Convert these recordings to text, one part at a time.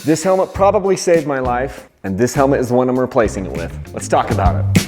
This helmet probably saved my life, and this helmet is the one I'm replacing it with. Let's talk about it.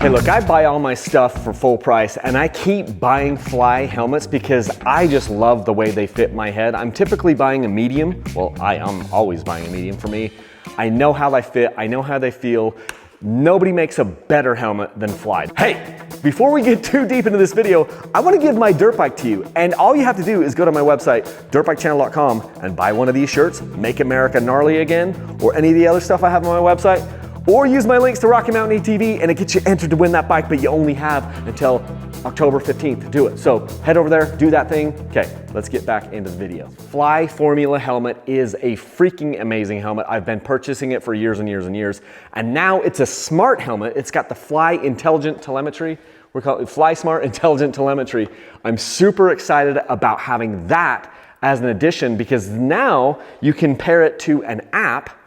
Hey look, I buy all my stuff for full price and I keep buying Fly helmets because I just love the way they fit my head. I'm typically buying a medium. Well, I'm always buying a medium for me. I know how they fit, I know how they feel. Nobody makes a better helmet than Fly. Hey, before we get too deep into this video, I want to give my dirt bike to you. And all you have to do is go to my website, dirtbikechannel.com, and buy one of these shirts, Make America Gnarly Again, or any of the other stuff I have on my website. Or use my links to Rocky Mountain ATV and it gets you entered to win that bike, but you only have until October 15th to do it. So head over there, do that thing. Okay, let's get back into the video. Fly Formula helmet is a freaking amazing helmet. I've been purchasing it for years and years and years. And now it's a smart helmet. It's got the Fly Intelligent Telemetry. We're calling it Fly Smart Intelligent Telemetry. I'm super excited about having that as an addition because now you can pair it to an app,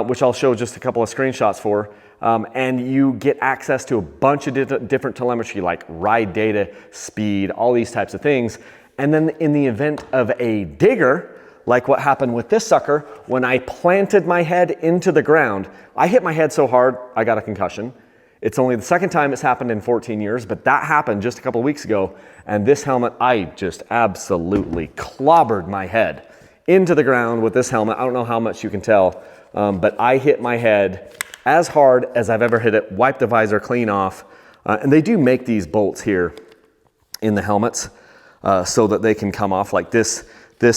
which I'll show just a couple of screenshots for, and you get access to a bunch of different telemetry like ride data, speed, all these types of things. And then in the event of a digger, like what happened with this sucker, when I planted my head into the ground, I hit my head so hard, I got a concussion. It's only the second time it's happened in 14 years, but that happened just a couple of weeks ago. And this helmet, I just absolutely clobbered my head into the ground with this helmet. I don't know how much you can tell. But I hit my head as hard as I've ever hit it, wiped the visor clean off. And they do make these bolts here in the helmets so that they can come off. Like this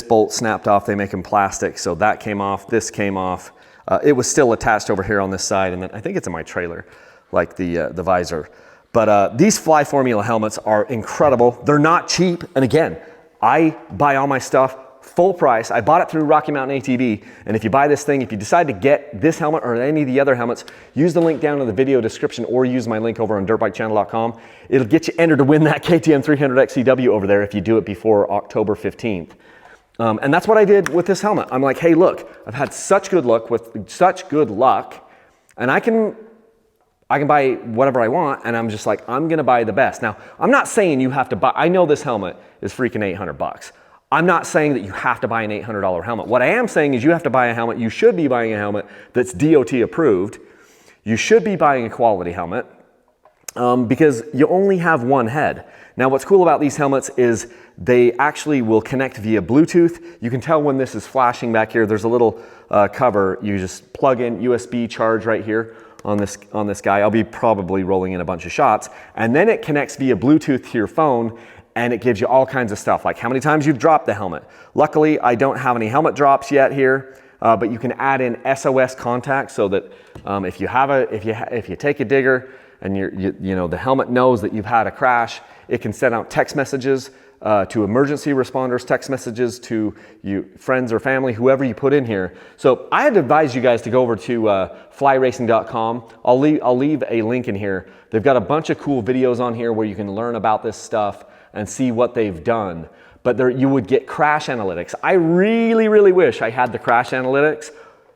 bolt snapped off, they make them plastic. So that came off, this came off. It was still attached over here on this side. And then I think it's in my trailer, like the visor. But these Fly Formula helmets are incredible. They're not cheap. And again, I buy all my stuff full price. I bought it through Rocky Mountain ATV, and if you buy this thing, if you decide to get this helmet or any of the other helmets, use the link down in the video description or use my link over on dirtbikechannel.com. It'll get you entered to win that KTM 300 XCW over there if you do it before October 15th. And that's what I did with this helmet. I'm like, hey, look, I've had such good luck, and I can buy whatever I want, and I'm just like, I'm gonna buy the best. Now, I'm not saying you have to buy, I know this helmet is freaking 800 bucks. I'm not saying that you have to buy an $800 helmet. What I am saying is you have to buy a helmet. You should be buying a helmet that's DOT approved. You should be buying a quality helmet because you only have one head. Now, what's cool about these helmets is they actually will connect via Bluetooth. You can tell when this is flashing back here. There's a little cover. You just plug in USB charge right here on this guy. I'll be probably rolling in a bunch of shots. And then it connects via Bluetooth to your phone. And it gives you all kinds of stuff, like how many times you've dropped the helmet. Luckily, I don't have any helmet drops yet here, but you can add in SOS contacts so that if you take a digger and the helmet knows that you've had a crash, it can send out text messages to emergency responders, text messages to you, friends or family, whoever you put in here. So I had to advise you guys to go over to flyracing.com. I'll leave a link in here. They've got a bunch of cool videos on here where you can learn about this stuff and see what they've done. But you would get crash analytics. I really, really wish I had the crash analytics.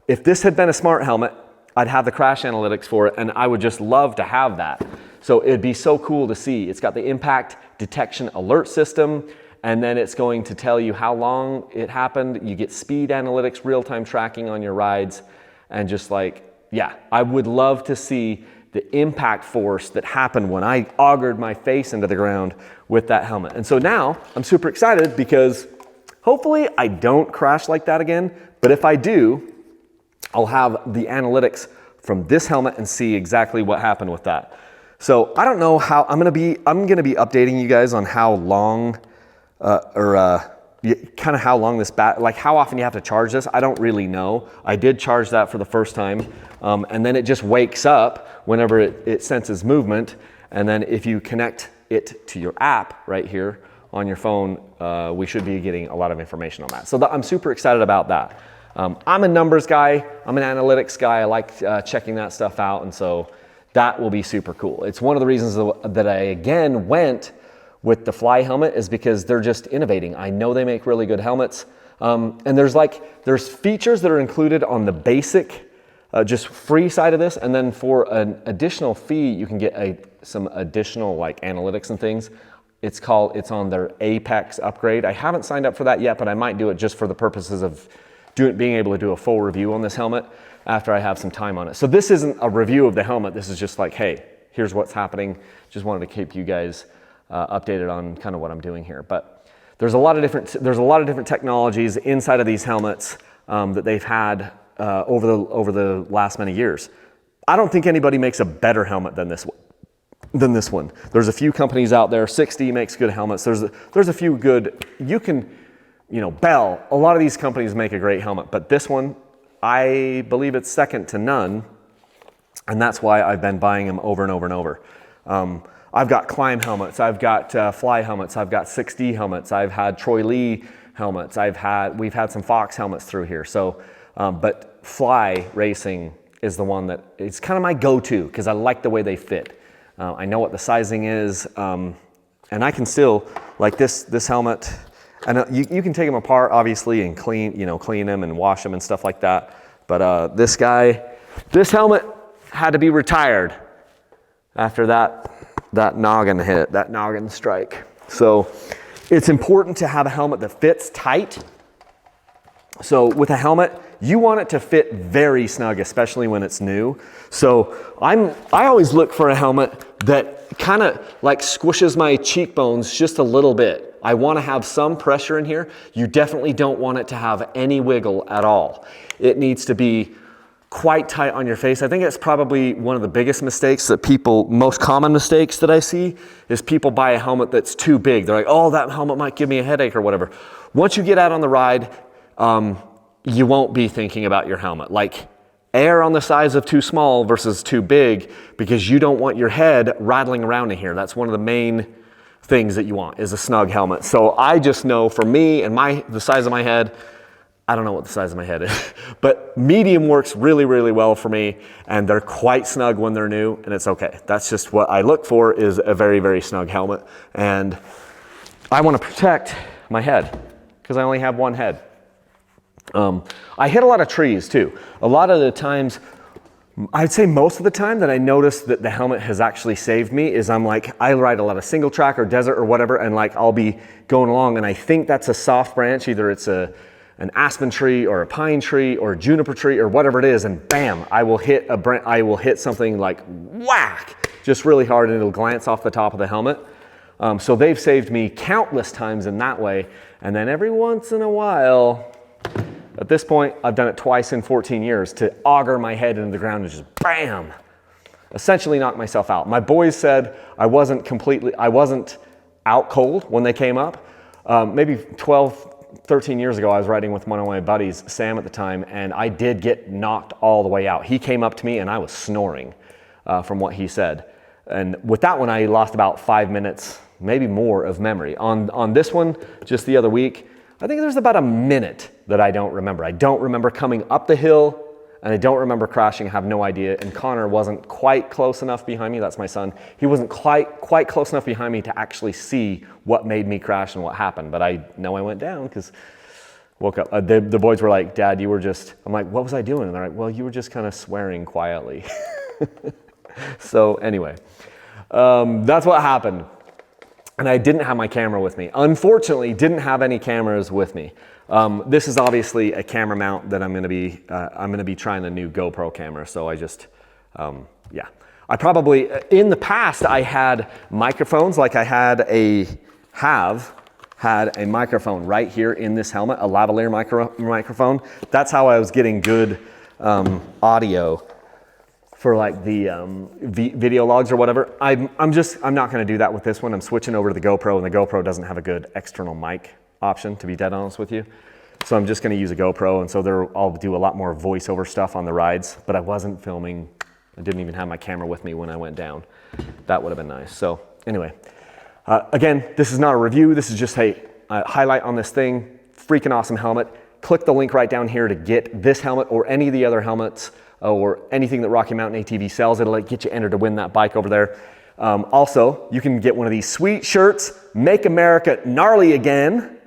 If this had been a smart helmet, I'd have the crash analytics for it, and I would just love to have that. So it'd be so cool to see. It's got the impact detection alert system, and then it's going to tell you how long it happened. You get speed analytics, real-time tracking on your rides, and just like, yeah, I would love to see the impact force that happened when I augured my face into the ground with that helmet. And so now I'm super excited because hopefully I don't crash like that again, but if I do, I'll have the analytics from this helmet and see exactly what happened with that. So I don't know how, I'm gonna be updating you guys on how long, kind of how long this like how often you have to charge this. I don't really know. I did charge that for the first time, and then it just wakes up whenever it senses movement. And then if you connect it to your app right here on your phone, we should be getting a lot of information on that. So I'm super excited about that. I'm a numbers guy. I'm an analytics guy. I like checking that stuff out. And so that will be super cool. It's one of the reasons that I again went with the Fly helmet is because they're just innovating. I know they make really good helmets. And there's features that are included on the basic just free side of this, and then for an additional fee, you can get some additional like analytics and things. It's on their Apex upgrade. I haven't signed up for that yet, but I might do it just for the purposes of being able to do a full review on this helmet after I have some time on it. So this isn't a review of the helmet. This is just like, hey, here's what's happening. Just wanted to keep you guys updated on kind of what I'm doing here. But there's a lot of different technologies inside of these helmets that they've had over the last many years. I don't think anybody makes a better helmet than this one. There's a few companies out there. 6D makes good helmets. There's a few good. Bell. A lot of these companies make a great helmet, but this one, I believe it's second to none, and that's why I've been buying them over and over and over. I've got Climb helmets. I've got Fly helmets. I've got 6D helmets. I've had Troy Lee helmets. We've had some Fox helmets through here. So, but Fly Racing is the one that it's kind of my go-to because I like the way they fit. I know what the sizing is, and I can still, like this helmet, and you can take them apart obviously and clean them and wash them and stuff like that. But this helmet had to be retired after that noggin strike. So it's important to have a helmet that fits tight. So with a helmet, you want it to fit very snug, especially when it's new. So I always look for a helmet that kind of like squishes my cheekbones just a little bit. I want to have some pressure in here. You definitely don't want it to have any wiggle at all. It needs to be quite tight on your face. I think it's probably one of the biggest mistakes most common mistakes that I see is people buy a helmet that's too big. They're like, oh, that helmet might give me a headache or whatever. Once you get out on the ride, you won't be thinking about your helmet. Like, err on the size of too small versus too big because you don't want your head rattling around in here. That's one of the main things that you want is a snug helmet. So I just know for me and the size of my head, I don't know what the size of my head is, but medium works really, really well for me, and they're quite snug when they're new, and it's okay. That's just what I look for is a very, very snug helmet, and I want to protect my head because I only have one head. I hit a lot of trees too. A lot of the times, I'd say most of the time that I notice that the helmet has actually saved me is I ride a lot of single track or desert or whatever, and I'll be going along and I think that's a soft branch, either it's an aspen tree or a pine tree or a juniper tree or whatever it is, and bam, I will hit something like whack, just really hard, and it'll glance off the top of the helmet. So they've saved me countless times in that way, and then every once in a while, at this point, I've done it twice in 14 years to auger my head into the ground and just bam, essentially knock myself out. My boys said I wasn't out cold when they came up. Maybe 13 years ago, I was riding with one of my buddies, Sam at the time, and I did get knocked all the way out. He came up to me and I was snoring from what he said. And with that one, I lost about 5 minutes, maybe more of memory. On this one, just the other week, I think there's about a minute that I don't remember. I don't remember coming up the hill, and I don't remember crashing. I have no idea. And Connor wasn't quite close enough behind me. That's my son. He wasn't quite close enough behind me to actually see what made me crash and what happened. But I know I went down because woke up. The boys were like, Dad, you were just, I'm like, what was I doing? And they're like, well, you were just kind of swearing quietly. So anyway, that's what happened. And I didn't have my camera with me. Unfortunately, didn't have any cameras with me. This is obviously a camera mount that I'm gonna be trying a new GoPro camera. So I just, yeah. I probably, in the past, I had microphones, like I had a microphone right here in this helmet, a lavalier microphone. That's how I was getting good audio for like the video logs or whatever. I'm not gonna do that with this one. I'm switching over to the GoPro, and the GoPro doesn't have a good external mic option, to be dead honest with you. So I'm just gonna use a GoPro, and so I'll do a lot more voiceover stuff on the rides, but I wasn't filming. I didn't even have my camera with me when I went down. That would have been nice. So anyway, again, this is not a review. This is just, hey, highlight on this thing, freaking awesome helmet. Click the link right down here to get this helmet or any of the other helmets or anything that Rocky Mountain ATV sells. It'll get you entered to win that bike over there. Also, you can get one of these sweet shirts, Make America Gnarly Again,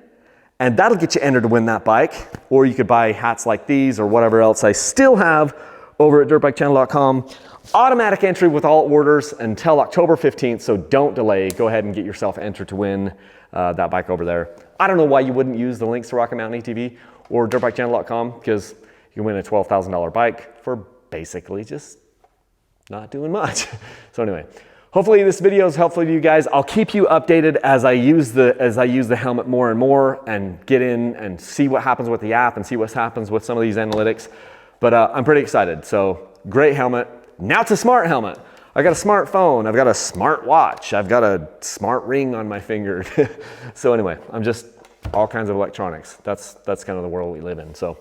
and that'll get you entered to win that bike. Or you could buy hats like these or whatever else I still have over at dirtbikechannel.com. Automatic entry with all orders until October 15th, so don't delay. Go ahead and get yourself entered to win that bike over there. I don't know why you wouldn't use the links to Rocket Mountain ATV or dirtbikechannel.com, because you can win a $12,000 bike for basically just not doing much. So anyway, hopefully this video is helpful to you guys. I'll keep you updated as I use the helmet more and more and get in and see what happens with the app and see what happens with some of these analytics. But I'm pretty excited. So great helmet. Now it's a smart helmet. I got a smartphone. I've got a smart watch. I've got a smart ring on my finger. So anyway, I'm just all kinds of electronics. That's kind of the world we live in. So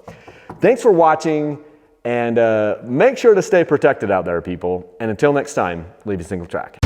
thanks for watching, and make sure to stay protected out there, people. And until next time, leave a single track.